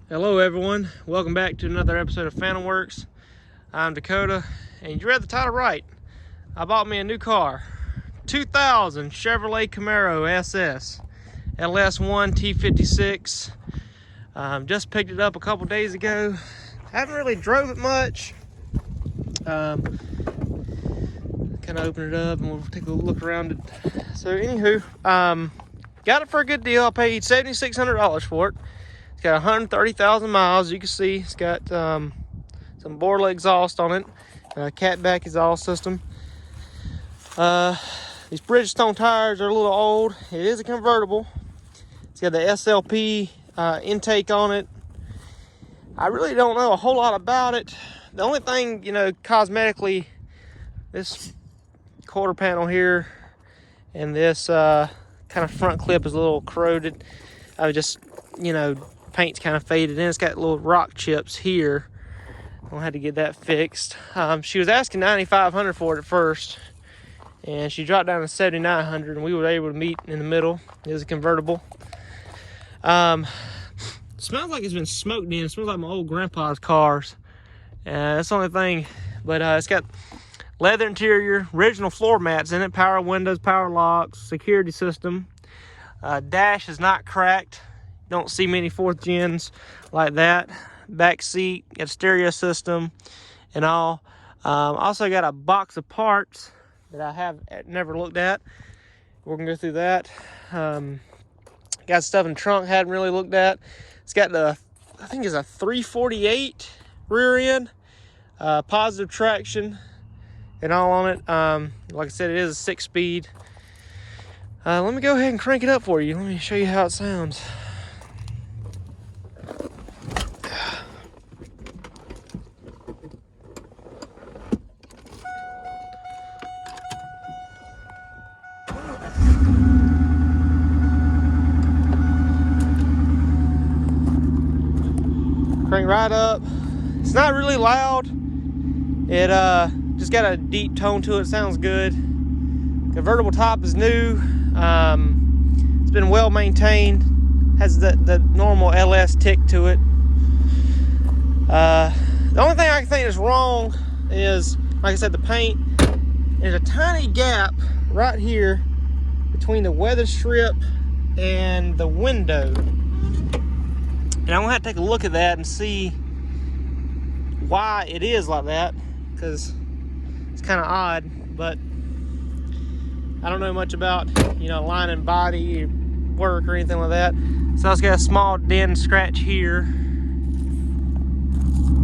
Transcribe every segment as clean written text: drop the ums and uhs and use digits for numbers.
Hello everyone, welcome back to another episode of Phantom Works. I'm Dakota, and you read the title right. I bought me a new car, 2000 Chevrolet Camaro SS LS1 T56. Just picked it up a couple days ago. Haven't really drove it much. Kind of open it up and we'll take a look around it. So anywho, got it for a good deal. I paid $7,600 for it. It's got 130,000 miles. You can see it's got some Borla exhaust on it, catback exhaust system. These Bridgestone tires are a little old. It is a convertible. It's got the SLP intake on it. I really don't know a whole lot about it. The only thing, cosmetically, this quarter panel here and this kind of front clip is a little corroded. I was just, paint's kind of faded in. It's got little rock chips here. I'll have to get that fixed. She was asking $9,500 for it at first, and she dropped down to $7,900, and we were able to meet in the middle. It was a convertible. Smells like it's been smoked in. It smells like my old grandpa's cars. That's the only thing. But it's got leather interior, original floor mats in it, power windows, power locks, security system. Dash is not cracked. Don't see many fourth gens like that. Back seat, got a stereo system and all. Also got a box of parts that I have never looked at. We're gonna go through that. Got stuff in the trunk hadn't really looked at. It's got I think it's a 348 rear end, positive traction and all on it. Like I said, it is a 6-speed. Let me go ahead and crank it up for you. Let me show you how it sounds. Crank right up. It's not really loud. It just got a deep tone to it. Sounds good. Convertible top is new. It's been well maintained. Has the normal LS tick to it. The only thing I can think is wrong is, like I said, the paint. There's a tiny gap right here between the weather strip and the window. And I'm gonna have to take a look at that and see why it is like that, because it's kind of odd. But I don't know much about, lining body work or anything like that. So it's got a small dent and scratch here.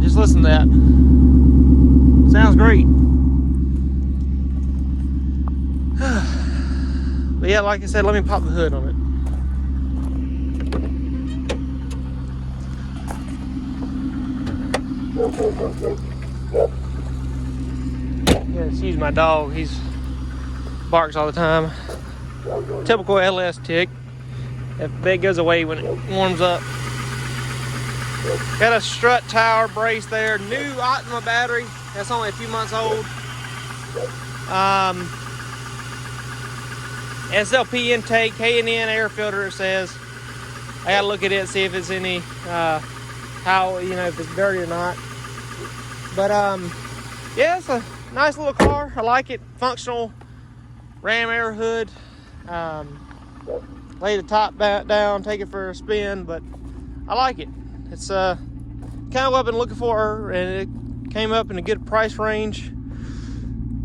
Just listen to that. Sounds great. But yeah, like I said, let me pop the hood on it. Yeah, excuse my dog. He's barks all the time. Typical LS tick. That goes away when it warms up. Got a strut tower brace there. New Optima battery. That's only a few months old. SLP intake, K&N air filter, it says. I gotta look at it, see if it's any, if it's dirty or not. But, yeah, it's a nice little car. I like it. Functional ram air hood. Lay the top down, take it for a spin, but I like it. It's kind of what I've been looking for, and it came up in a good price range.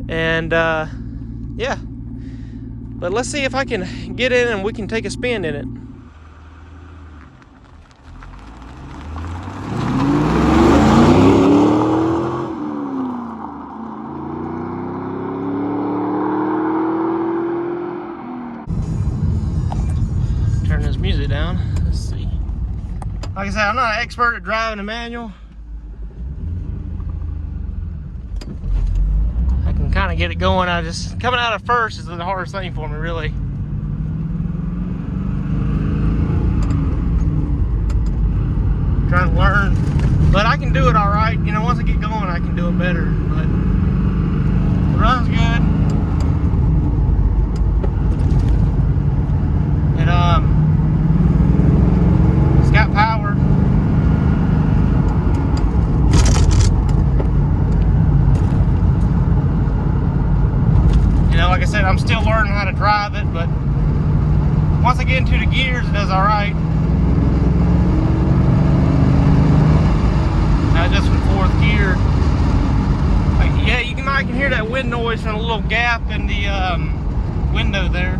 And yeah, but let's see if I can get in and we can take a spin in it. Turn this music down. Let's see. Like I said, I'm not an expert at driving a manual. I can kind of get it going. Coming out of first is the hardest thing for me, really. Trying to learn, but I can do it all right. Once I get going, I can do it better. But it runs good. It's got power. gears, it does all right. Just from 4th gear. Yeah, you might can hear that wind noise from a little gap in the window there.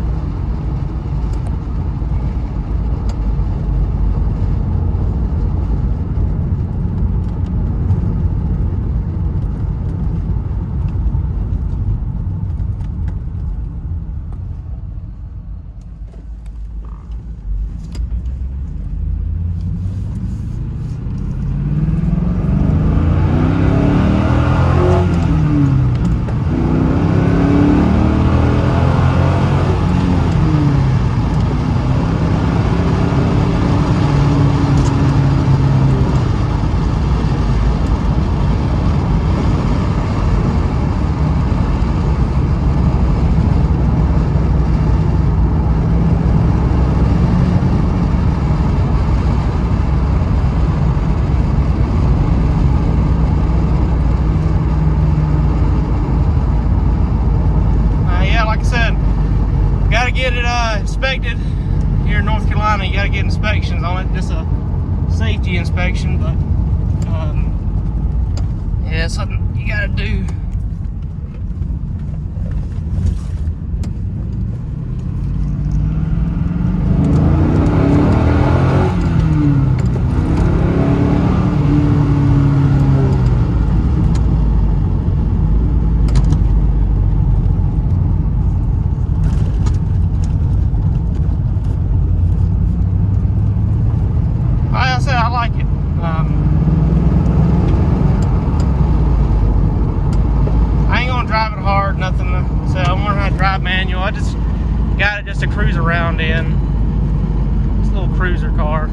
Get it inspected here in North Carolina. You got to get inspections on it, just a safety inspection, but yeah, it's something you got to do. I like it. I ain't gonna drive it hard, nothing. So I'm learning how to drive manual. I just got it just to cruise around in. It's a little cruiser car.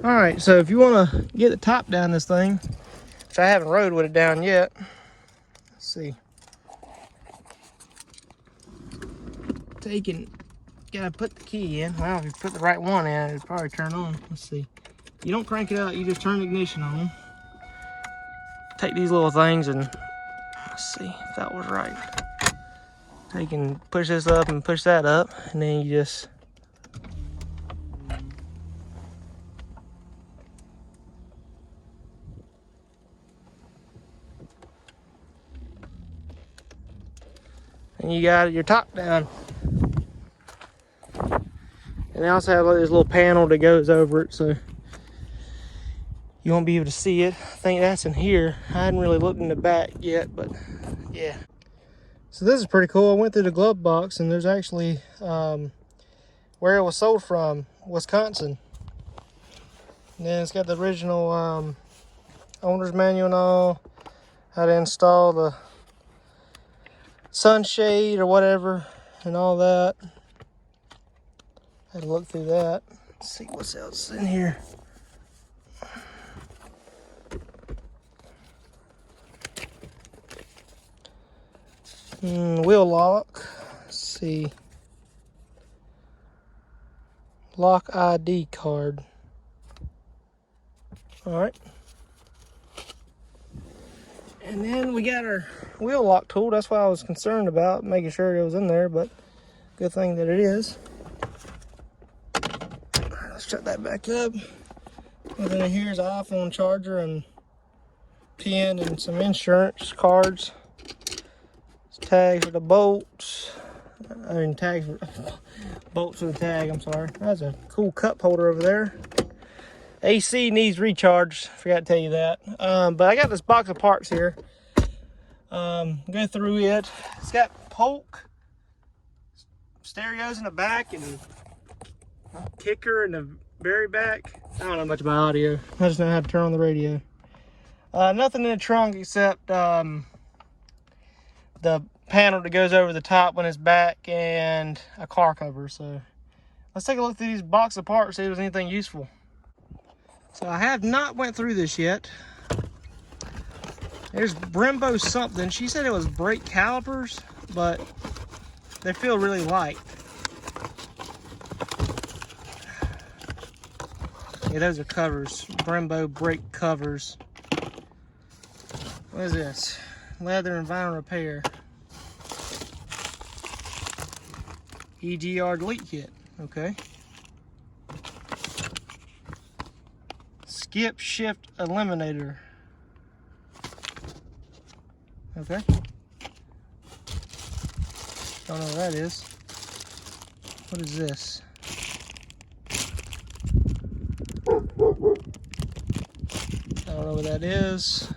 All right, so if you want to get the top down this thing, which I haven't rode with it down yet, let's see. Gotta put the key in. Well, if you put the right one in, it'll probably turn on. Let's see. You don't crank it out, you just turn the ignition on. Take these little things and let's see if that was right. You can push this up and push that up, and then you just and you got your top down. And they also have like this little panel that goes over it, so you won't be able to see it. I think that's in here. I hadn't really looked in the back yet, but yeah. So this is pretty cool. I went through the glove box, and there's actually where it was sold from, Wisconsin. And then it's got the original owner's manual and all, how to install the sunshade or whatever and all that. Had to look through that. Let's see what's else in here. Wheel lock. Let's see. Lock ID card. All right. And then we got our wheel lock tool. That's what I was concerned about, making sure it was in there, but good thing that it is. Let's shut that back up. And then here's an iPhone charger and pen and some insurance cards. Tags for the bolts. I mean tags for bolts for the tag, I'm sorry. That's a cool cup holder over there. AC needs recharged, forgot to tell you that. But I got this box of parts here. Go through it. It's got Polk stereos in the back and a kicker in the very back. I don't know much about audio. I just know how to turn on the radio. Nothing in the trunk except the panel that goes over the top when it's back and a car cover. So let's take a look through these box of parts, see if there's anything useful. So I have not went through this yet. There's Brembo something. She said it was brake calipers, but they feel really light. Yeah, those are covers. Brembo brake covers. What is this? Leather and vinyl repair. EGR delete kit. Okay. Skip shift eliminator. Okay. Don't know what that is. What is this? I don't know what that is.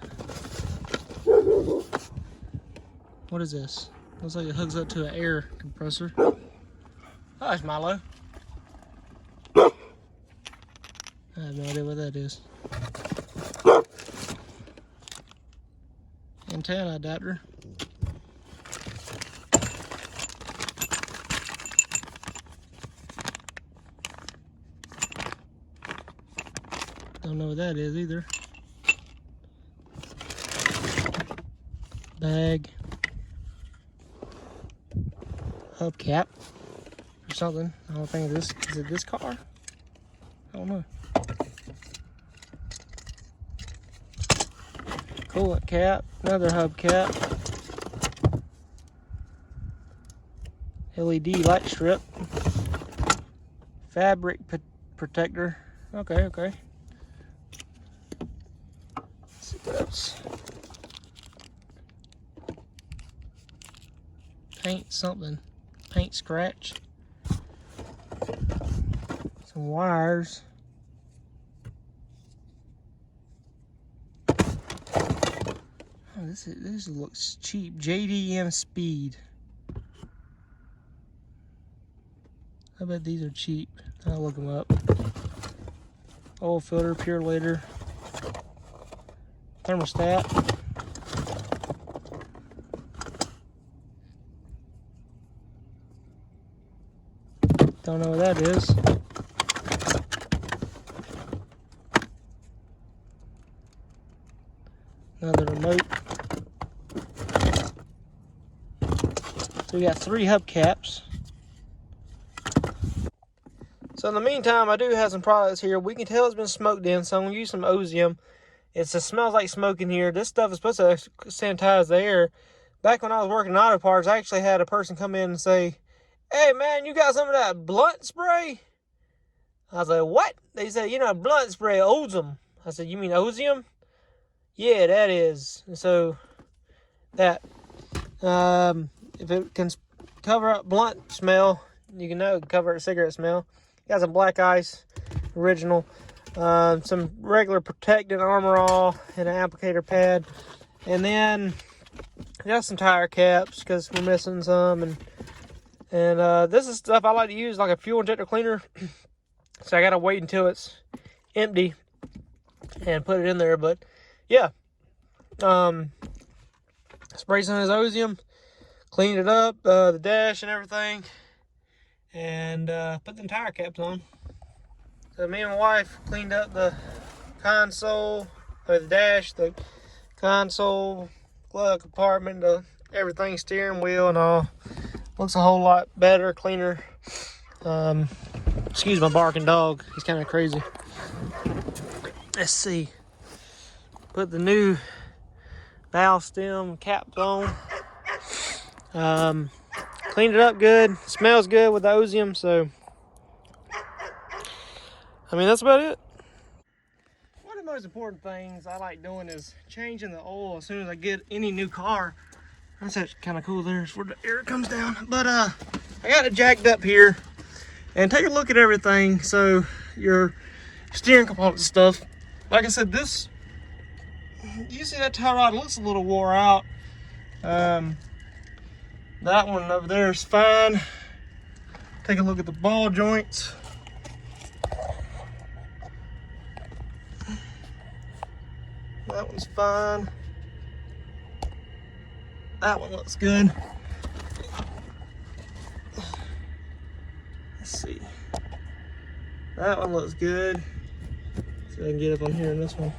What is this? Looks like it hooks up to an air compressor. Oh, it's Milo. I have no idea what that is. Antenna adapter. Don't know what that is either. Bag. Hubcap or something. I don't think this is it this car? I don't know. Coolant cap, another hubcap. LED light strip. Fabric protector. Okay, okay. Let's see what else. Paint something. Paint scratch. Some wires. Oh, this looks cheap. JDM Speed. I bet these are cheap. I'll look them up. Oil filter, purelator, thermostat. Don't know what that is. Another remote. So we got 3 hubcaps. So in the meantime, I do have some products here. We can tell it's been smoked in, so I'm gonna use some Ozium. It smells like smoke in here. This stuff is supposed to sanitize the air. Back when I was working in auto parts, I actually had a person come in and say, "Hey man, you got some of that blunt spray?" I was like, "What?" They said, "You know, blunt spray, Ozium." I said, "You mean Ozium?" "Yeah, that is." And so that, if it can cover up blunt smell, you can know it can cover up cigarette smell. Got some black ice, original, some regular protectant armor all, and an applicator pad, and then got some tire caps because we're missing some, and this is stuff I like to use like a fuel injector cleaner. So I gotta wait until it's empty and put it in there. But yeah, sprayed some of his Ozium, cleaned it up, the dash and everything, and put them tire caps on. So me and my wife cleaned up the console, or the dash, the console, glove compartment, everything, steering wheel and all. Looks a whole lot better, cleaner. Excuse my barking dog, he's kind of crazy. Let's see. Put the new valve stem caps on. Cleaned it up good. Smells good with the Ozium, so I mean, that's about it. One of the most important things I like doing is changing the oil as soon as I get any new car. That's actually kind of cool. There's where the air comes down. But I got it jacked up here. And take a look at everything. So your steering components and stuff. Like I said, this, you see that tie rod looks a little wore out. That one over there is fine. Take a look at the ball joints. That one's fine. That one looks good. Let's see. That one looks good. So I can get up on here in this one.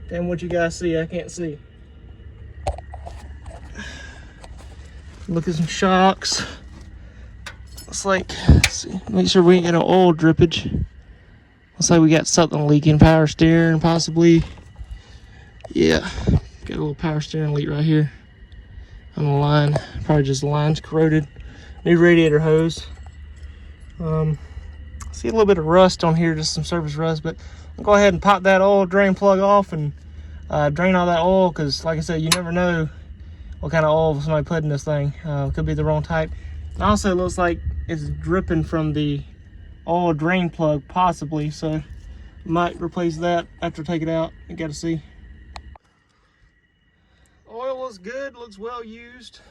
Damn, what you guys see, I can't see. Look at some shocks. Looks like, let's see, make sure we ain't got no oil drippage. Looks like we got something leaking. Power steering, possibly. Yeah, got a little power steering leak right here on the line. Probably just the line's corroded. New radiator hose. See a little bit of rust on here, just some surface rust, but I'll go ahead and pop that oil drain plug off and drain all that oil, because like I said, you never know what kind of oil somebody put in this thing. Could be the wrong type. And also, it looks like it's dripping from the oil drain plug, possibly, so might replace that after I take it out. You gotta see. Oil looks good, looks well used.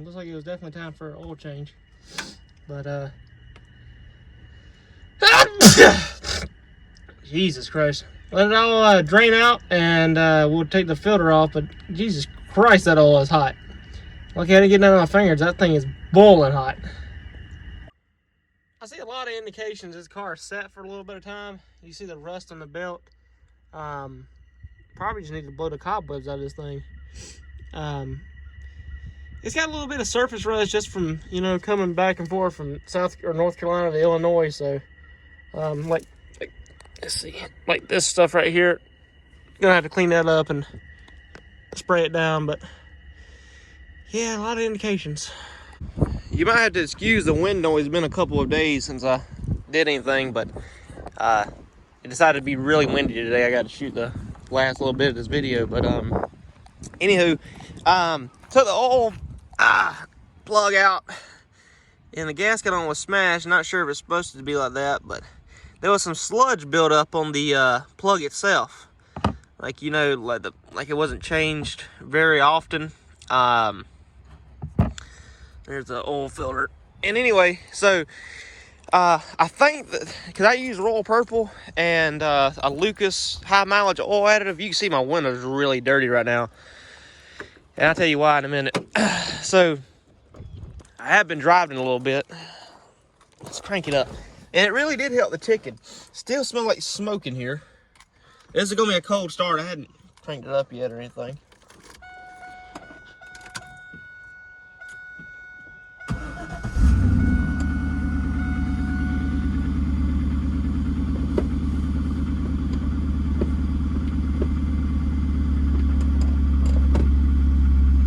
Looks like it was definitely time for an oil change. But Jesus Christ. Let it all drain out, and we'll take the filter off, but Jesus Christ, that oil is hot. Look at it getting out of my fingers. That thing is boiling hot. I see a lot of indications this car is sat for a little bit of time. You see the rust on the belt. Probably just need to blow the cobwebs out of this thing. It's got a little bit of surface rust just from, you know, coming back and forth from South or North Carolina to Illinois. So, like let's see, like this stuff right here, gonna have to clean that up and spray it down. But yeah, a lot of indications. You might have to excuse the wind noise. It's been a couple of days since I did anything, but it decided to be really windy today. I got to shoot the last little bit of this video, but anywho, took the oil plug out, and the gasket on was smashed. Not sure if it's supposed to be like that, but there was some sludge built up on the plug itself, like, you know, like it wasn't changed very often. There's the oil filter. And anyway, so I think that because I use Royal Purple and a Lucas high mileage oil additive. You can see my windows are really dirty right now, and I'll tell you why in a minute. So I have been driving a little bit. Let's crank it up, and it really did help the ticking. Still smell like smoke in here. This is gonna be a cold start. I hadn't cranked it up yet or anything.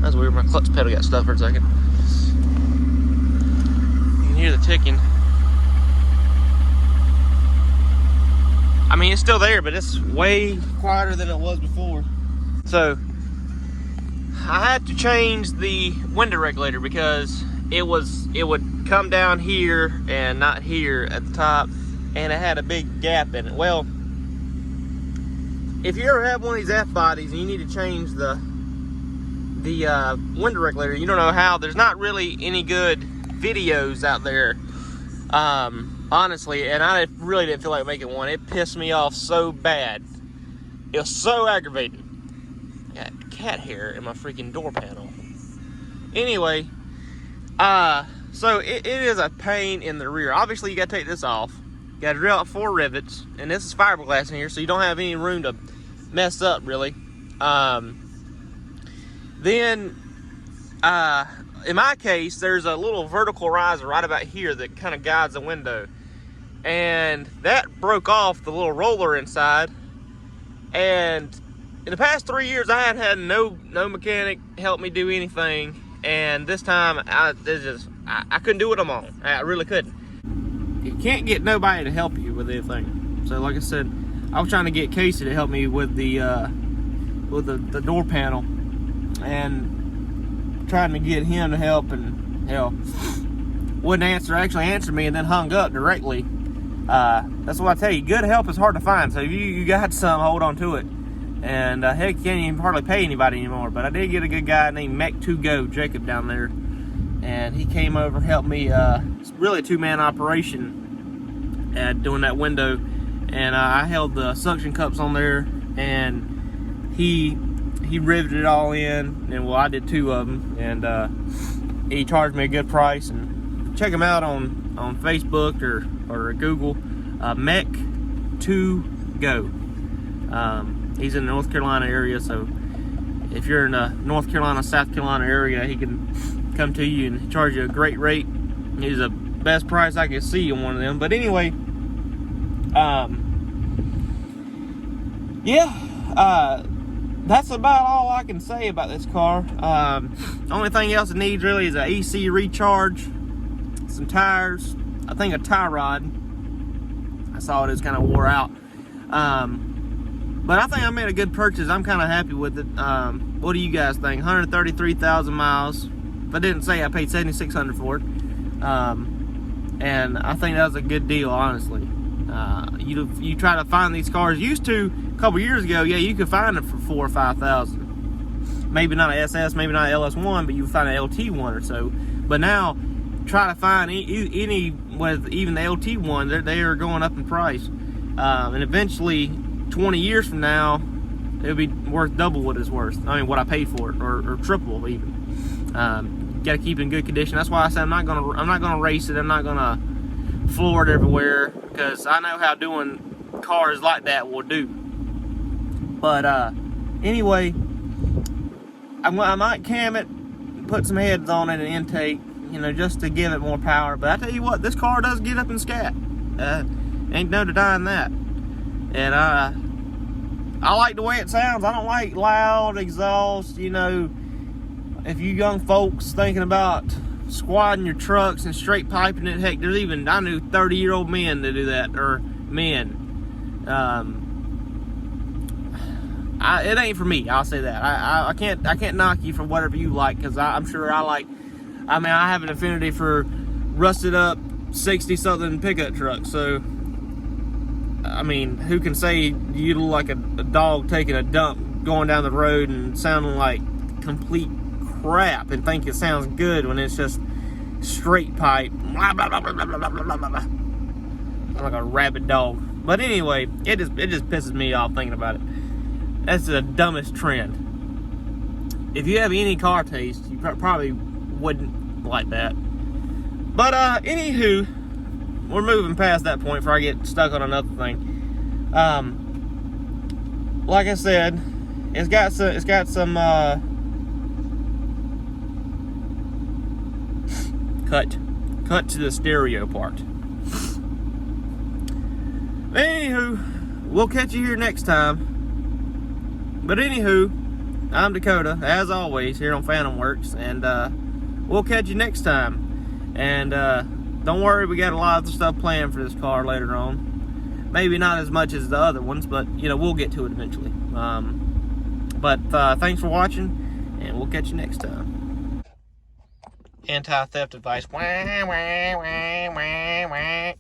That's weird, my clutch pedal got stuck for a second. You can hear the ticking. I mean, it's still there, but it's way quieter than it was before. So, I had to change the window regulator because it would come down here and not here at the top, and it had a big gap in it. Well, if you ever have one of these F-bodies and you need to change the window regulator, you don't know how. There's not really any good videos out there, honestly, and I really didn't feel like making one. It pissed me off so bad. It was so aggravating. I got cat hair in my freaking door panel. Anyway, so it is a pain in the rear. Obviously, you got to take this off. You got to drill out 4 rivets, and this is fiberglass in here, so you don't have any room to mess up, really. Then, in my case, there's a little vertical riser right about here that kind of guides the window. And that broke off the little roller inside. And in the past 3 years, I hadn't had no mechanic help me do anything. And this time, I couldn't do it on my own. I really couldn't. You can't get nobody to help you with anything. So, like I said, I was trying to get Casey to help me with the door panel, and trying to get him to help, and hell, wouldn't answer. Actually answered me and then hung up directly. That's what I tell you. Good help is hard to find. So if you got some, hold on to it. And heck, you can't even hardly pay anybody anymore. But I did get a good guy named Mech2Go, Jacob, down there, and he came over, helped me. It's really a 2-man operation at doing that window. And I held the suction cups on there, and he riveted it all in, and well, I did 2 of them, and he charged me a good price. And check him out on Facebook or Google, Mech2Go. He's in the North Carolina area, so if you're in the North Carolina, South Carolina area, he can come to you and charge you a great rate. He's a best price I could see on one of them. But anyway, yeah, that's about all I can say about this car. Only thing else it needs really is an AC recharge, some tires, I think a tie rod. I saw it is kind of wore out. But I think I made a good purchase. I'm kind of happy with it. What do you guys think? 133,000 miles. If I didn't say, I paid $7,600 for it. And I think that was a good deal, honestly. You try to find these cars. Used to, a couple years ago, yeah, you could find it for $4,000 or $5,000. Maybe not an SS, maybe not an LS1, but you would find an LT1 or so. But now, try to find any with even the LT1, they are going up in price. And eventually, 20 years from now, it'll be worth double what it's worth. I mean, what I paid for it, or triple even. Got to keep it in good condition. That's why I said I'm not gonna race it. I'm not gonna floor it everywhere, because I know how doing cars like that will do. But anyway, I might cam it, put some heads on it and intake, you know, just to give it more power. But I tell you what, this car does get up and scat. Ain't no denying that. And I like the way it sounds. I don't like loud exhaust. You know, if you young folks thinking about squatting your trucks and straight piping it, heck, there's even, I knew 30-year-old men that do that, or men. It ain't for me. I'll say that. I can't knock you for whatever you like, because I'm sure I have an affinity for rusted up 60-something pickup trucks. So, I mean, who can say you look like a dog taking a dump going down the road and sounding like complete crap and think it sounds good when it's just straight pipe, blah, blah, blah, blah, blah, blah, blah, blah, blah. I'm like a rabid dog. But anyway, it just pisses me off thinking about it. That's the dumbest trend. If you have any car taste, you probably wouldn't like that. But anywho, we're moving past that point before I get stuck on another thing. Like I said, it's got some cut to the stereo part. Anywho, we'll catch you here next time. But anywho, I'm Dakota, as always, here on Phantom Works, and we'll catch you next time. And don't worry, we got a lot of stuff planned for this car later on. Maybe not as much as the other ones, but you know, we'll get to it eventually. But thanks for watching, and we'll catch you next time. Anti-theft advice. Wah, wah, wah, wah, wah.